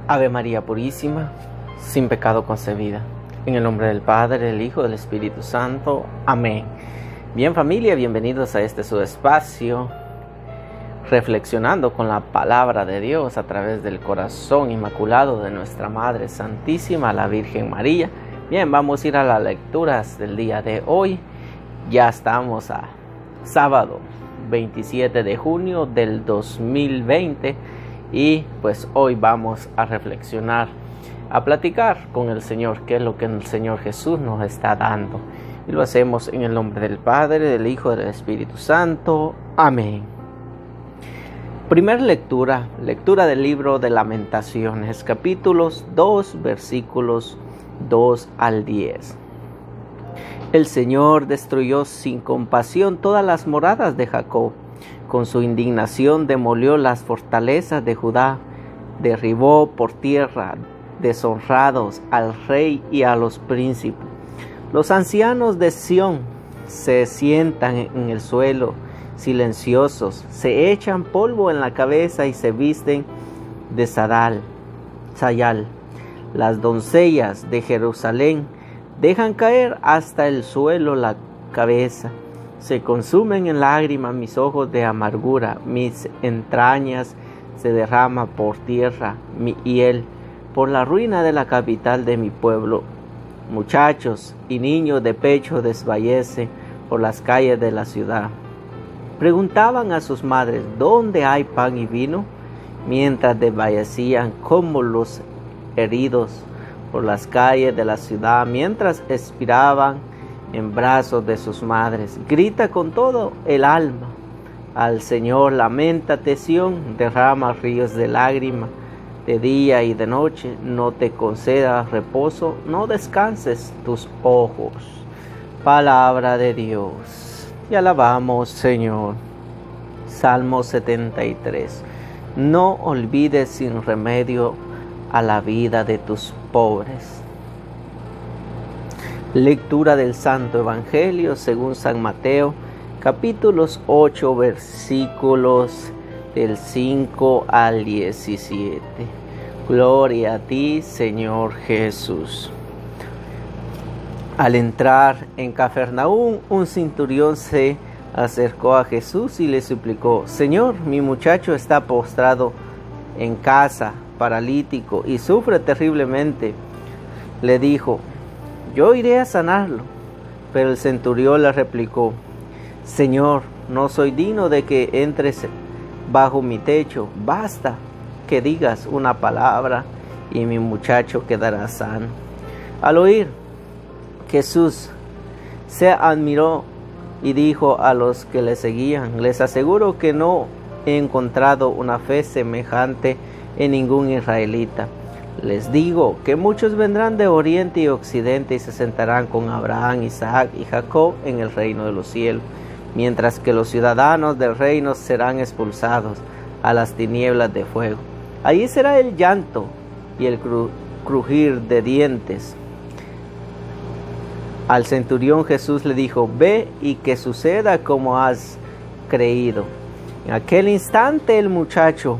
Ave María Purísima, sin pecado concebida. En el nombre del Padre, del Hijo, del Espíritu Santo. Amén. Bien, familia, bienvenidos a este su espacio, reflexionando con la palabra de Dios a través del corazón inmaculado de nuestra Madre Santísima, la Virgen María. Bien, vamos a ir a las lecturas del día de hoy. Ya estamos a sábado 27 de junio del 2020 y pues hoy vamos a reflexionar, a platicar con el Señor, qué es lo que el Señor Jesús nos está dando. Y lo hacemos en el nombre del Padre, del Hijo y del Espíritu Santo. Amén. Primera lectura del libro de Lamentaciones, capítulos 2, versículos 2 al 10. El Señor destruyó sin compasión todas las moradas de Jacob. Con su indignación demolió las fortalezas de Judá. Derribó por tierra deshonrados al rey y a los príncipes. Los ancianos de Sión se sientan en el suelo silenciosos, se echan polvo en la cabeza y se visten de sayal. Las doncellas de Jerusalén dejan caer hasta el suelo la cabeza. Se consumen en lágrimas mis ojos de amargura, mis entrañas se derrama por tierra mi hiel, por la ruina de la capital de mi pueblo. Muchachos y niños de pecho desfallecen por las calles de la ciudad. Preguntaban a sus madres, ¿dónde hay pan y vino? Mientras desfallecían como los heridos por las calles de la ciudad, mientras expiraban en brazos de sus madres. Grita con todo el alma al Señor, lamenta Sión, derrama ríos de lágrimas de día y de noche. No te concedas reposo, no descanses tus ojos. Palabra de Dios. Y alabamos, Señor. Salmo 73. No olvides sin remedio a la vida de tus pobres. Lectura del Santo Evangelio según San Mateo, capítulos 8, versículos del 5 al 17. Gloria a ti, Señor Jesús. Al entrar en Cafarnaúm, un centurión se acercó a Jesús y le suplicó: Señor, mi muchacho está postrado en casa, paralítico, y sufre terriblemente. Le dijo: yo iré a sanarlo. Pero el centurión le replicó: Señor, no soy digno de que entres bajo mi techo. Basta que digas una palabra y mi muchacho quedará sano. Al oír, Jesús se admiró y dijo a los que le seguían: les aseguro que no he encontrado una fe semejante en ningún israelita. Les digo que muchos vendrán de oriente y occidente y se sentarán con Abraham, Isaac y Jacob en el reino de los cielos, mientras que los ciudadanos del reino serán expulsados a las tinieblas de fuego. Allí será el llanto y el crujir de dientes. Al centurión Jesús le dijo: ve y que suceda como has creído. En aquel instante el muchacho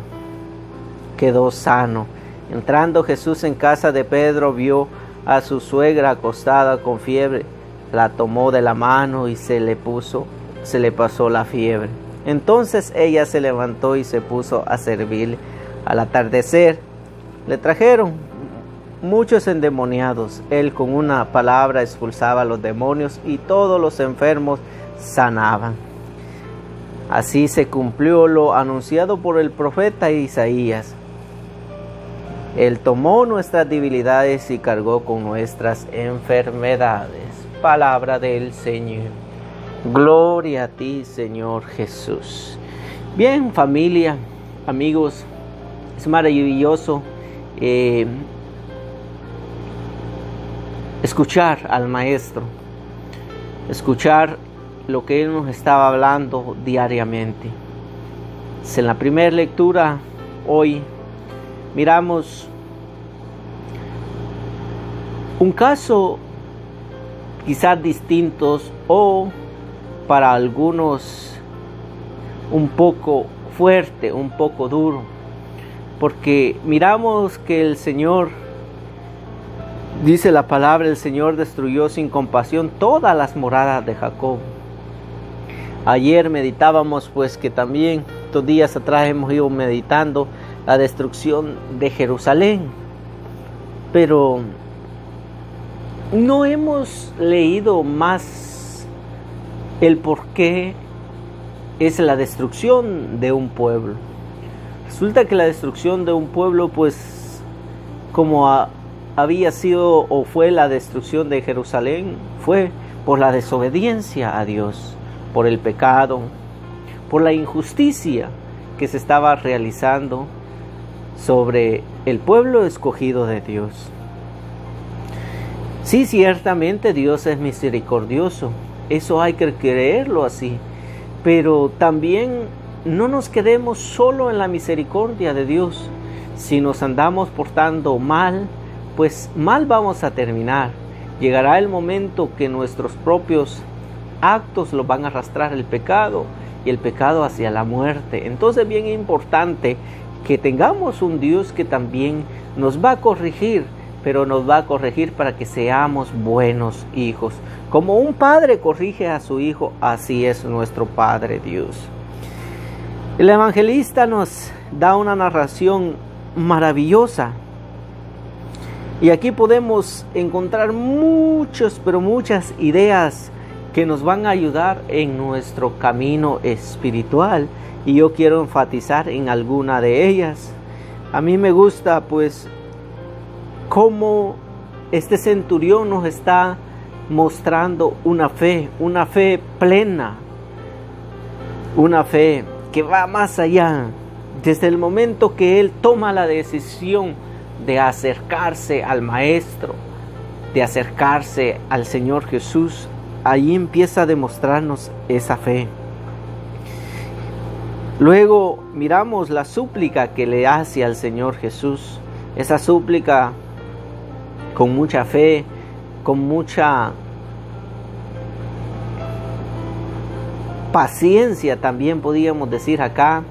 quedó sano. Entrando Jesús en casa de Pedro, vio a su suegra acostada con fiebre. La tomó de la mano y se le pasó la fiebre. Entonces ella se levantó y se puso a servirle. Al atardecer le trajeron muchos endemoniados. Él con una palabra expulsaba a los demonios y todos los enfermos sanaban. Así se cumplió lo anunciado por el profeta Isaías. Él tomó nuestras debilidades y cargó con nuestras enfermedades. Palabra del Señor. Gloria a ti, Señor Jesús. Bien, familia, amigos, es maravilloso escuchar al Maestro, escuchar lo que Él nos estaba hablando diariamente. En la primera lectura hoy miramos un caso quizás distintos o para algunos un poco fuerte, un poco duro, porque miramos que el Señor, dice la palabra, el Señor destruyó sin compasión todas las moradas de Jacob. Ayer meditábamos pues que también, 2 días atrás hemos ido meditando la destrucción de Jerusalén, pero no hemos leído más el por qué es la destrucción de un pueblo. Resulta que la destrucción de un pueblo, pues como había sido o fue la destrucción de Jerusalén, fue por la desobediencia a Dios, por el pecado, por la injusticia que se estaba realizando sobre el pueblo escogido de Dios. Sí, ciertamente Dios es misericordioso, eso hay que creerlo así, pero también no nos quedemos solo en la misericordia de Dios. Si nos andamos portando mal, pues mal vamos a terminar. Llegará el momento que nuestros propios actos los van a arrastrar el pecado y el pecado hacia la muerte. Entonces es bien importante que tengamos un Dios que también nos va a corregir, pero nos va a corregir para que seamos buenos hijos. Como un padre corrige a su hijo, así es nuestro Padre Dios. El evangelista nos da una narración maravillosa. Y aquí podemos encontrar muchas ideas que nos van a ayudar en nuestro camino espiritual. Y yo quiero enfatizar en alguna de ellas. A mí me gusta pues cómo este centurión nos está mostrando una fe plena, una fe que va más allá. Desde el momento que él toma la decisión de acercarse al Maestro, de acercarse al Señor Jesús, ahí empieza a demostrarnos esa fe. Luego miramos la súplica que le hace al Señor Jesús, esa súplica con mucha fe, con mucha paciencia también podríamos decir acá,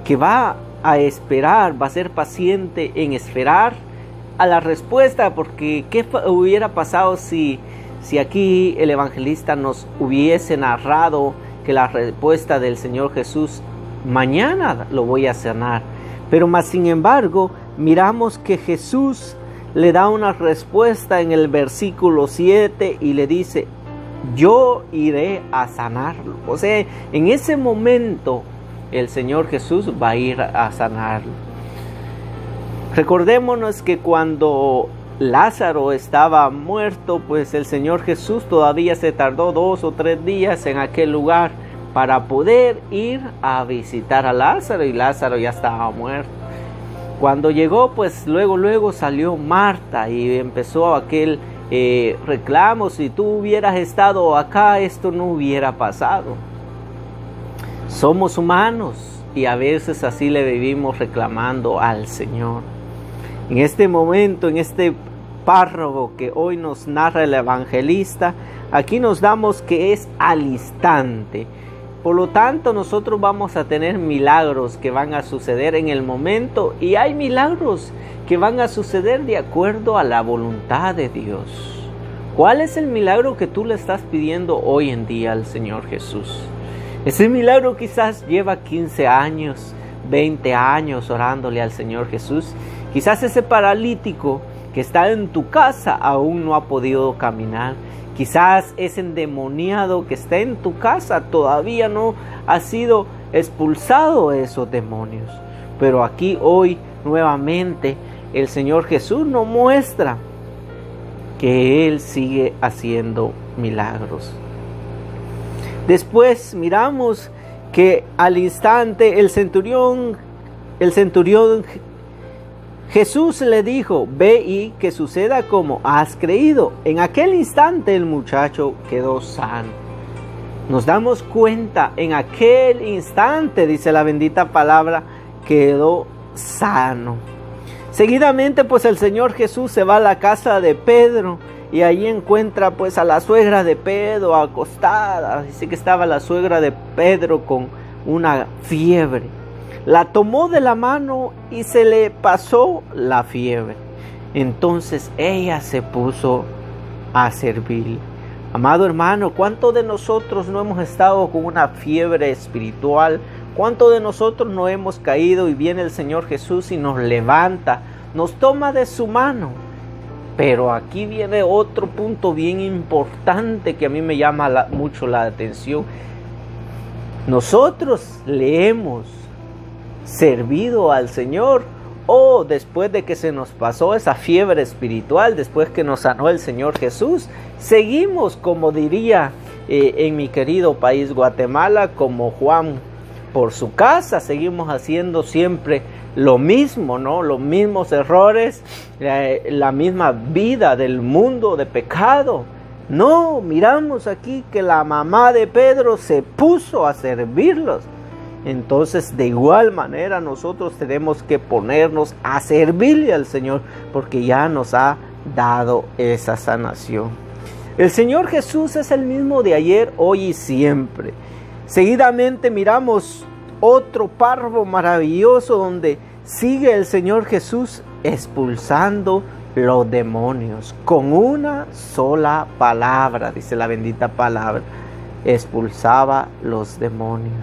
que va a esperar, va a ser paciente en esperar a la respuesta, porque ¿qué hubiera pasado si aquí el evangelista nos hubiese narrado que la respuesta del Señor Jesús, mañana lo voy a sanar? Pero más sin embargo, miramos que Jesús le da una respuesta en el versículo 7 y le dice, yo iré a sanarlo. O sea, en ese momento el Señor Jesús va a ir a sanarlo. Recordémonos que cuando Lázaro estaba muerto, pues el Señor Jesús todavía se tardó 2 o 3 días en aquel lugar para poder ir a visitar a Lázaro, y Lázaro ya estaba muerto. Cuando llegó, pues luego salió Marta y empezó aquel reclamo: si tú hubieras estado acá, esto no hubiera pasado. Somos humanos y a veces así le vivimos reclamando al Señor. En este momento, en este párrafo que hoy nos narra el evangelista, aquí nos damos que es al instante. Por lo tanto, nosotros vamos a tener milagros que van a suceder en el momento, y hay milagros que van a suceder de acuerdo a la voluntad de Dios. ¿Cuál es el milagro que tú le estás pidiendo hoy en día al Señor Jesús? Ese milagro quizás lleva 15 años, 20 años orándole al Señor Jesús. Quizás ese paralítico que está en tu casa aún no ha podido caminar. Quizás ese endemoniado que está en tu casa todavía no ha sido expulsado de esos demonios. Pero aquí hoy nuevamente el Señor Jesús nos muestra que Él sigue haciendo milagros. Después miramos que al instante el centurión Jesús le dijo: ve y que suceda como has creído. En aquel instante el muchacho quedó sano. Nos damos cuenta, en aquel instante, dice la bendita palabra, quedó sano. Seguidamente pues el Señor Jesús se va a la casa de Pedro y allí encuentra pues a la suegra de Pedro acostada. Dice que estaba la suegra de Pedro con una fiebre. La tomó de la mano y se le pasó la fiebre. Entonces ella se puso a servir. Amado hermano, ¿cuántos de nosotros no hemos estado con una fiebre espiritual? ¿Cuántos de nosotros no hemos caído y viene el Señor Jesús y nos levanta, nos toma de su mano? Pero aquí viene otro punto bien importante que a mí me llama mucho la atención. Nosotros le hemos servido al Señor, o después de que se nos pasó esa fiebre espiritual, después que nos sanó el Señor Jesús, seguimos, como diría en mi querido país Guatemala, como Juan por su casa, seguimos haciendo siempre lo mismo, ¿no? Los mismos errores, la misma vida del mundo de pecado. No, miramos aquí que la mamá de Pedro se puso a servirlos. Entonces, de igual manera, nosotros tenemos que ponernos a servirle al Señor, porque ya nos ha dado esa sanación. El Señor Jesús es el mismo de ayer, hoy y siempre. Seguidamente miramos otro párrafo maravilloso donde sigue el Señor Jesús expulsando los demonios con una sola palabra, dice la bendita palabra, expulsaba los demonios.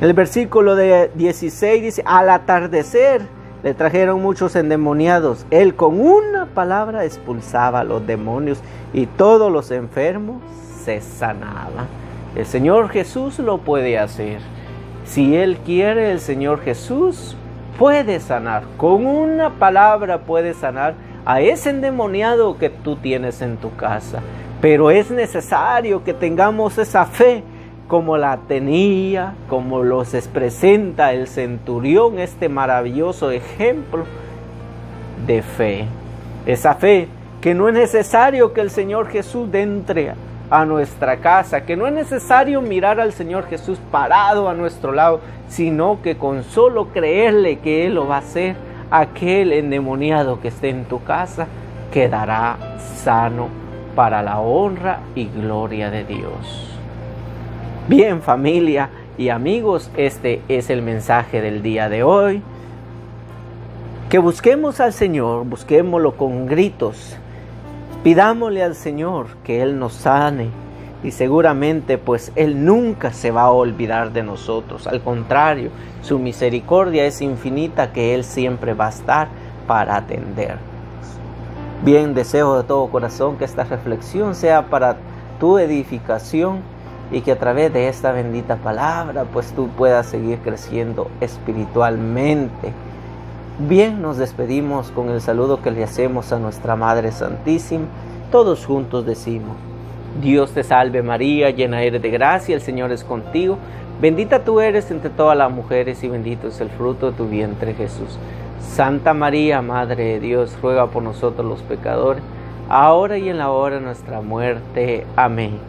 El versículo 16 dice, al atardecer le trajeron muchos endemoniados. Él con una palabra expulsaba a los demonios y todos los enfermos se sanaban. El Señor Jesús lo puede hacer. Si Él quiere, el Señor Jesús puede sanar. Con una palabra puede sanar a ese endemoniado que tú tienes en tu casa. Pero es necesario que tengamos esa fe como la tenía, como los presenta el centurión, este maravilloso ejemplo de fe. Esa fe que no es necesario que el Señor Jesús entre a nuestra casa, que no es necesario mirar al Señor Jesús parado a nuestro lado, sino que con solo creerle que Él lo va a hacer, aquel endemoniado que esté en tu casa quedará sano para la honra y gloria de Dios. Bien, familia y amigos, este es el mensaje del día de hoy. Que busquemos al Señor, busquémoslo con gritos. Pidámosle al Señor que Él nos sane y seguramente pues Él nunca se va a olvidar de nosotros. Al contrario, su misericordia es infinita, que Él siempre va a estar para atendernos. Bien, deseo de todo corazón que esta reflexión sea para tu edificación y que a través de esta bendita palabra pues tú puedas seguir creciendo espiritualmente. Bien, nos despedimos con el saludo que le hacemos a nuestra Madre Santísima. Todos juntos decimos: Dios te salve María, llena eres de gracia, el Señor es contigo. Bendita tú eres entre todas las mujeres y bendito es el fruto de tu vientre Jesús. Santa María, Madre de Dios, ruega por nosotros los pecadores, ahora y en la hora de nuestra muerte. Amén.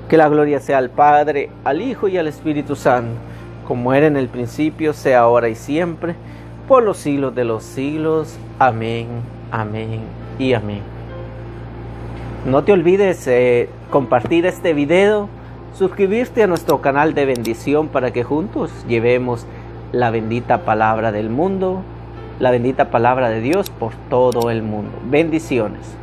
Que la gloria sea al Padre, al Hijo y al Espíritu Santo, como era en el principio, sea ahora y siempre, por los siglos de los siglos. Amén, amén y amén. No te olvides compartir este video, suscribirte a nuestro canal de bendición para que juntos llevemos la bendita palabra del mundo, la bendita palabra de Dios por todo el mundo. Bendiciones.